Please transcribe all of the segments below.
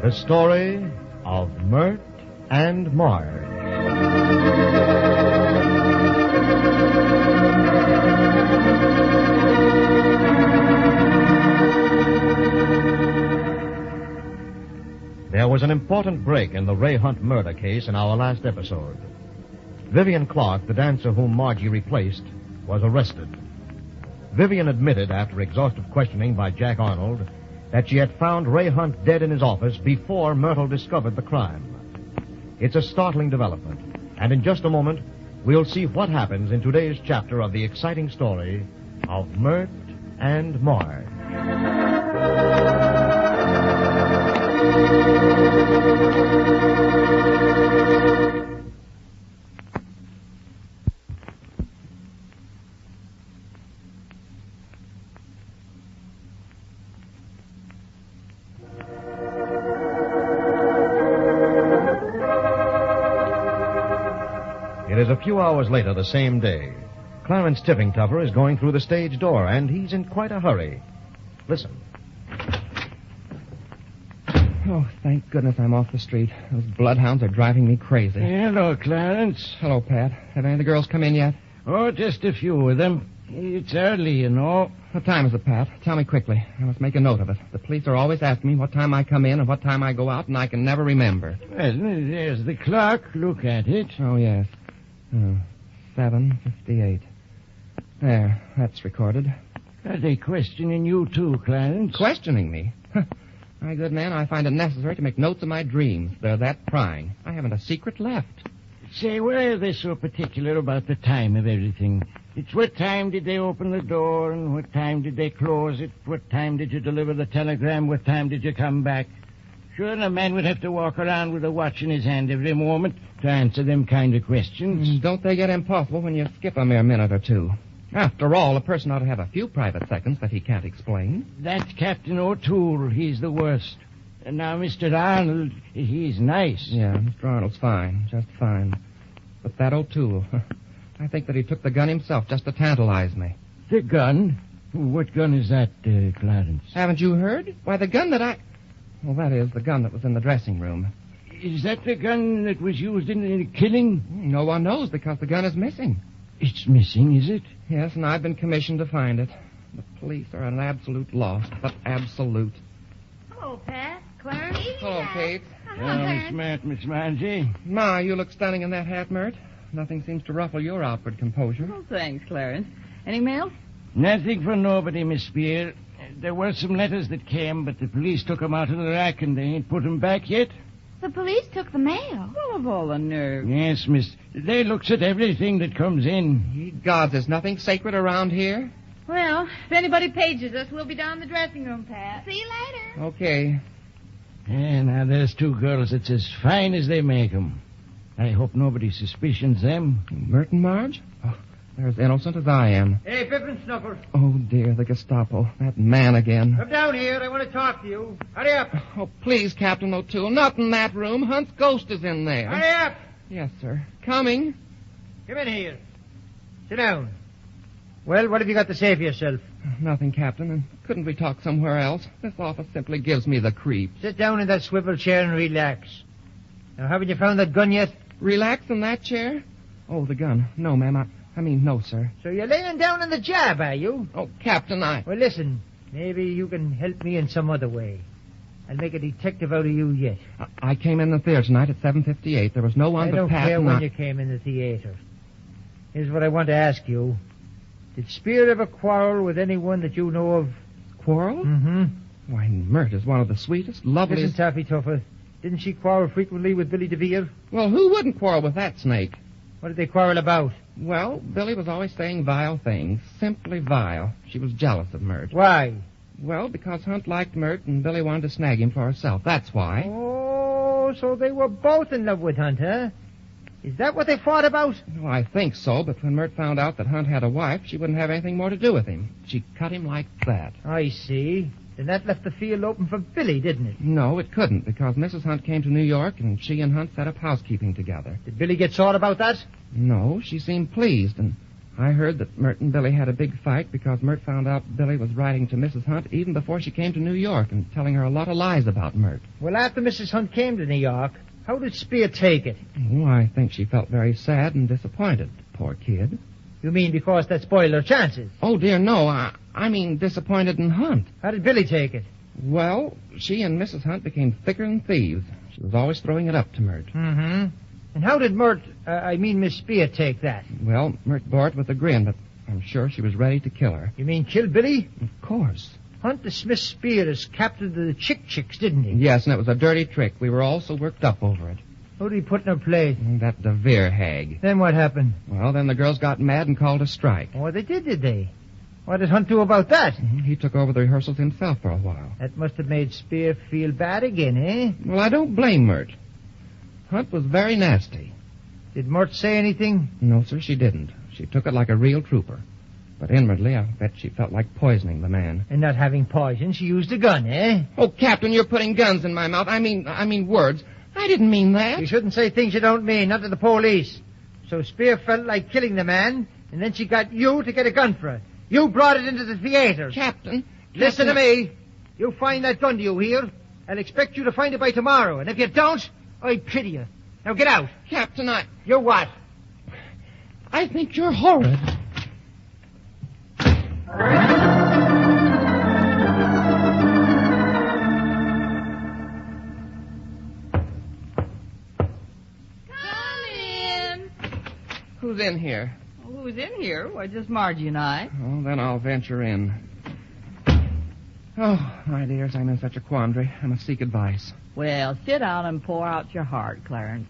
The story of Myrt and Marge. There was an important break in the Ray Hunt murder case in our last episode. Vivian Clark, the dancer whom Margie replaced, was arrested. Vivian admitted, after exhaustive questioning by Jack Arnold, that she had found Ray Hunt dead in his office before Myrtle discovered the crime. It's a startling development, and in just a moment, we'll see what happens in today's chapter of the exciting story of Myrt and Marge. It is a few hours later the same day. Clarence Tipping-Tuffer is going through the stage door, and he's in quite a hurry. Listen. Oh, thank goodness I'm off the street. Those bloodhounds are driving me crazy. Hello, Clarence. Hello, Pat. Have any of the girls come in yet? Oh, just a few of them. It's early, you know. What time is it, Pat? Tell me quickly. I must make a note of it. The police are always asking me what time I come in and what time I go out, and I can never remember. Well, there's the clock. Look at it. Oh, yes. 7:58. There, that's recorded. Are they questioning you, too, Clarence? Questioning me? My good man, I find it necessary to make notes of my dreams. They're that prying. I haven't a secret left. Say, why are they so particular about the time of everything? It's what time did they open the door, and what time did they close it? What time did you deliver the telegram? What time did you come back? Sure, a man would have to walk around with a watch in his hand every moment to answer them kind of questions. Don't they get impossible when you skip a mere minute or two? After all, a person ought to have a few private seconds that he can't explain. That's Captain O'Toole. He's the worst. And now, Mr. Arnold, he's nice. Yeah, Mr. Arnold's fine. Just fine. But that O'Toole, I think that he took the gun himself just to tantalize me. The gun? What gun is that, Clarence? Haven't you heard? Why, the gun that I... Well, that is the gun that was in the dressing room. Is that the gun that was used in the killing? No one knows because the gun is missing. It's missing, is it? Yes, and I've been commissioned to find it. The police are an absolute loss, but absolute. Hello, Pat. Clarence. Hello, Kate. Hello, Miss Myrt, Miss Margie. Ma, you look stunning in that hat, Myrt. Nothing seems to ruffle your outward composure. Oh, thanks, Clarence. Any mail? Nothing for nobody, Miss Spear. There were some letters that came, but the police took 'em out of the rack and they ain't put 'em back yet. The police took the mail. Full of all the nerve. Yes, miss. They looks at everything that comes in. Ye gods, there's nothing sacred around here? Well, if anybody pages us, we'll be down in the dressing room, Pat. See you later. Okay. Yeah, now there's two girls that's as fine as they make 'em. I hope nobody suspicions them. Myrt and Marge? Oh, they're as innocent as I am. Hey, Pippin Snuffles. Oh, dear, the Gestapo. That man again. Come down here. I want to talk to you. Hurry up. Oh, please, Captain O'Toole, not in that room. Hunt's ghost is in there. Hurry up. Yes, sir. Coming. Come in here. Sit down. Well, what have you got to say for yourself? Nothing, Captain, and couldn't we talk somewhere else? This office simply gives me the creeps. Sit down in that swivel chair and relax. Now, haven't you found that gun yet? Relax in that chair? Oh, the gun. No, ma'am, I mean, no, sir. So you're laying down in the job, are you? Oh, Captain, Well, listen. Maybe you can help me in some other way. I'll make a detective out of you yet. I came in the theater tonight at 7:58. There was no one I but don't Pat care and when you came in the theater. Here's what I want to ask you. Did Spear ever quarrel with anyone that you know of? Quarrel? Mm-hmm. Why, Myrt is one of the sweetest, loveliest... Listen, Taffy Tuffer. Didn't she quarrel frequently with Billy DeVere? Well, who wouldn't quarrel with that snake? What did they quarrel about? Well, Billy was always saying vile things. Simply vile. She was jealous of Myrt. Why? Well, because Hunt liked Myrt and Billy wanted to snag him for herself. That's why. Oh, so they were both in love with Hunt, huh? Is that what they fought about? Well, I think so, but when Myrt found out that Hunt had a wife, she wouldn't have anything more to do with him. She cut him like that. I see. Then that left the field open for Billy, didn't it? No, it couldn't, because Mrs. Hunt came to New York and she and Hunt set up housekeeping together. Did Billy get sore about that? No, she seemed pleased, and I heard that Myrt and Billy had a big fight because Myrt found out Billy was writing to Mrs. Hunt even before she came to New York and telling her a lot of lies about Myrt. Well, after Mrs. Hunt came to New York, how did Spear take it? Oh, I think she felt very sad and disappointed. Poor kid. You mean because that spoiled her chances? Oh, dear, no. I mean disappointed in Hunt. How did Billy take it? Well, she and Mrs. Hunt became thicker than thieves. She was always throwing it up to Myrt. Mm-hmm. And how did Miss Spear take that? Well, Myrt bore it with a grin, but I'm sure she was ready to kill her. You mean kill Billy? Of course. Hunt dismissed Spear as captain of the Chicks, didn't he? Yes, and it was a dirty trick. We were all so worked up over it. Who did he put in her place? That DeVere hag. Then what happened? Well, then the girls got mad and called a strike. Oh, they did they? What did Hunt do about that? He took over the rehearsals himself for a while. That must have made Spear feel bad again, eh? Well, I don't blame Myrt. Hunt was very nasty. Did Myrt say anything? No, sir, she didn't. She took it like a real trooper. But inwardly, I bet she felt like poisoning the man. And not having poison, she used a gun, eh? Oh, Captain, you're putting guns in my mouth. I mean words. I didn't mean that. You shouldn't say things you don't mean, not to the police. So Spear felt like killing the man, and then she got you to get a gun for her. You brought it into the theater. Captain. Listen to me. You find that gun, do you hear? I'll expect you to find it by tomorrow, and if you don't, I pity you. Now get out. Captain, You what? I think you're horrid. Who's in here? Well, who's in here? Why, just Margie and I. Oh, then I'll venture in. Oh, my dears, I'm in such a quandary. I must seek advice. Well, sit down and pour out your heart, Clarence.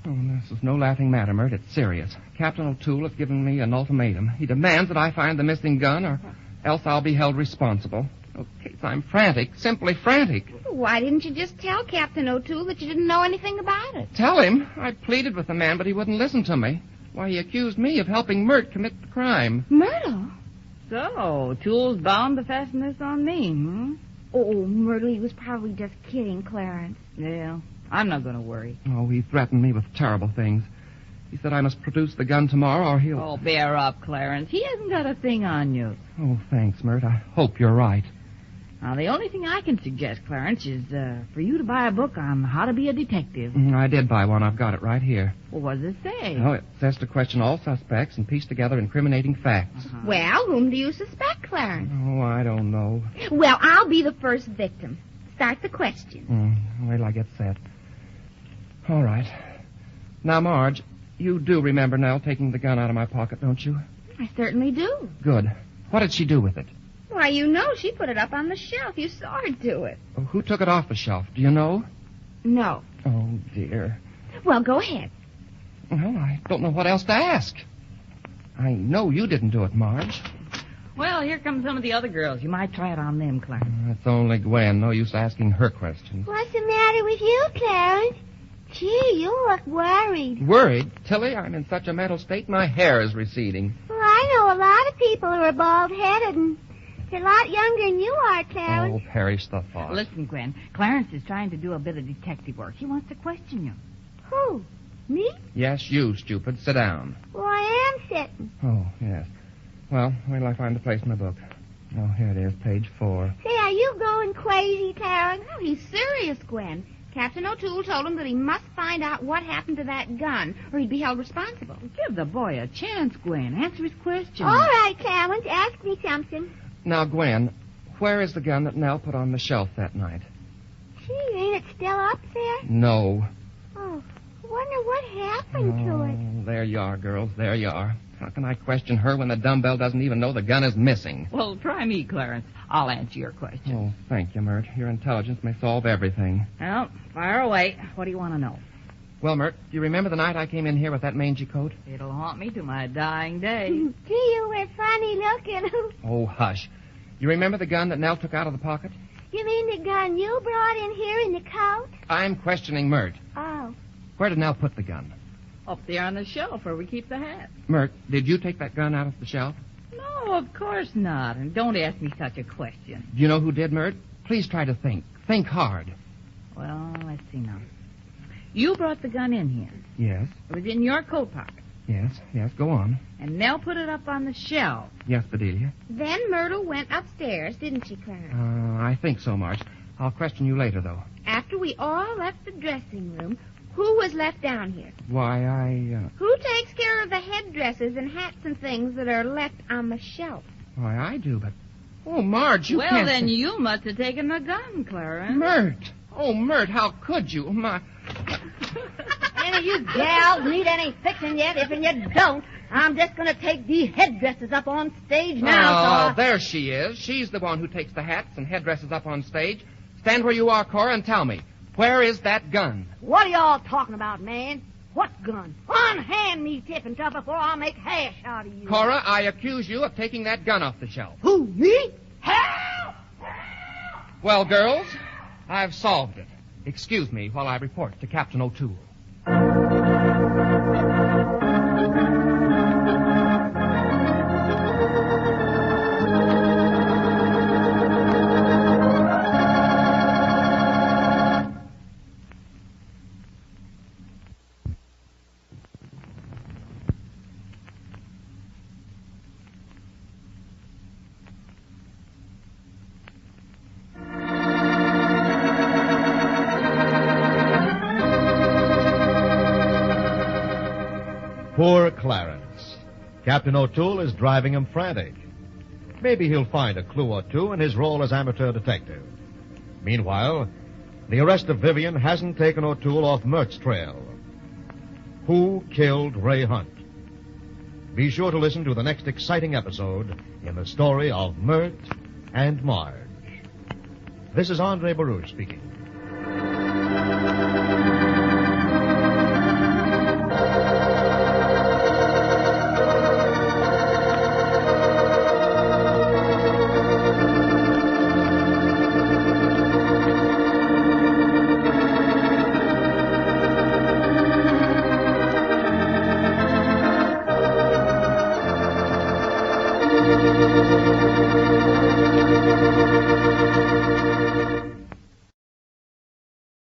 Oh, this is no laughing matter, Myrt. It's serious. Captain O'Toole has given me an ultimatum. He demands that I find the missing gun, or else I'll be held responsible. Oh, Kate, I'm frantic, simply frantic. Why didn't you just tell Captain O'Toole that you didn't know anything about it? Tell him? I pleaded with the man, but he wouldn't listen to me. Why, he accused me of helping Myrt commit the crime. Myrtle? So, Toole's bound to fasten this on me, hmm? Oh, Myrtle, he was probably just kidding, Clarence. Yeah, I'm not going to worry. Oh, he threatened me with terrible things. He said I must produce the gun tomorrow or he'll... Oh, bear up, Clarence. He hasn't got a thing on you. Oh, thanks, Myrt. I hope you're right. Now, the only thing I can suggest, Clarence, is for you to buy a book on how to be a detective. I did buy one. I've got it right here. Well, what does it say? Oh, it says to question all suspects and piece together incriminating facts. Well, whom do you suspect, Clarence? Oh, I don't know. Well, I'll be the first victim. Start the question. Wait till I get set. All right. Now, Marge, you do remember Nell taking the gun out of my pocket, don't you? I certainly do. Good. What did she do with it? Why, you know she put it up on the shelf. You saw her do it. Oh, who took it off the shelf? Do you know? No. Oh, dear. Well, go ahead. Well, I don't know what else to ask. I know you didn't do it, Marge. Well, here come some of the other girls. You might try it on them, Clarence. It's only Gwen. No use asking her questions. What's the matter with you, Clarence? Gee, you look worried. Worried? Tilly, I'm in such a mental state my hair is receding. Well, I know a lot of people who are bald-headed, and they're a lot younger than you are, Clarence. Oh, perish the thought. Listen, Gwen, Clarence is trying to do a bit of detective work. He wants to question you. Who? Me? Yes, you, stupid. Sit down. Well, I am sitting. Oh, yes. Well, wait till I find the place in the book. Oh, here it is, page 4. Say, are you going crazy, Clarence? Oh, he's serious, Gwen. Captain O'Toole told him that he must find out what happened to that gun, or he'd be held responsible. Give the boy a chance, Gwen. Answer his question. All right, Clarence, ask me something. Now, Gwen, where is the gun that Nell put on the shelf that night? Gee, ain't it still up there? No. Oh, wonder what happened to it. Oh, there you are, girls. There you are. How can I question her when the dumbbell doesn't even know the gun is missing? Well, try me, Clarence. I'll answer your question. Oh, thank you, Myrt. Your intelligence may solve everything. Well, fire away. What do you want to know? Well, Myrt, do you remember the night I came in here with that mangy coat? It'll haunt me to my dying day. Gee, you were funny looking. Oh, hush. You remember the gun that Nell took out of the pocket? You mean the gun you brought in here in the coat? I'm questioning Myrt. Oh. Where did Nell put the gun? Up there on the shelf where we keep the hat. Myrt, did you take that gun out of the shelf? No, of course not. And don't ask me such a question. Do you know who did, Myrt? Please try to think. Think hard. Well, let's see now. You brought the gun in here. Yes. It was in your coat pocket. Yes, go on. And Nell put it up on the shelf. Yes, Bedelia. Then Myrtle went upstairs, didn't she, Clarence? I think so, Marge. I'll question you later, though. After we all left the dressing room, who was left down here? Why, Who takes care of the headdresses and hats and things that are left on the shelf? I do, but... Oh, Marge, you well, can't... then you must have taken the gun, Clarence. Myrt! Oh, Myrt, how could you? Any of you gals need any fixing yet? If you don't, I'm just going to take these headdresses up on stage now. There she is. She's the one who takes the hats and headdresses up on stage. Stand where you are, Cora, and tell me, where is that gun? What are y'all talking about, man? What gun? Unhand me, Tip and Tuff, before I make hash out of you. Cora, I accuse you of taking that gun off the shelf. Who, me? Help! Well, girls, I've solved it. Excuse me while I report to Captain O'Toole. Poor Clarence. Captain O'Toole is driving him frantic. Maybe he'll find a clue or two in his role as amateur detective. Meanwhile, the arrest of Vivian hasn't taken O'Toole off Myrt's trail. Who killed Ray Hunt? Be sure to listen to the next exciting episode in the story of Myrt and Marge. This is Andre Baruch speaking.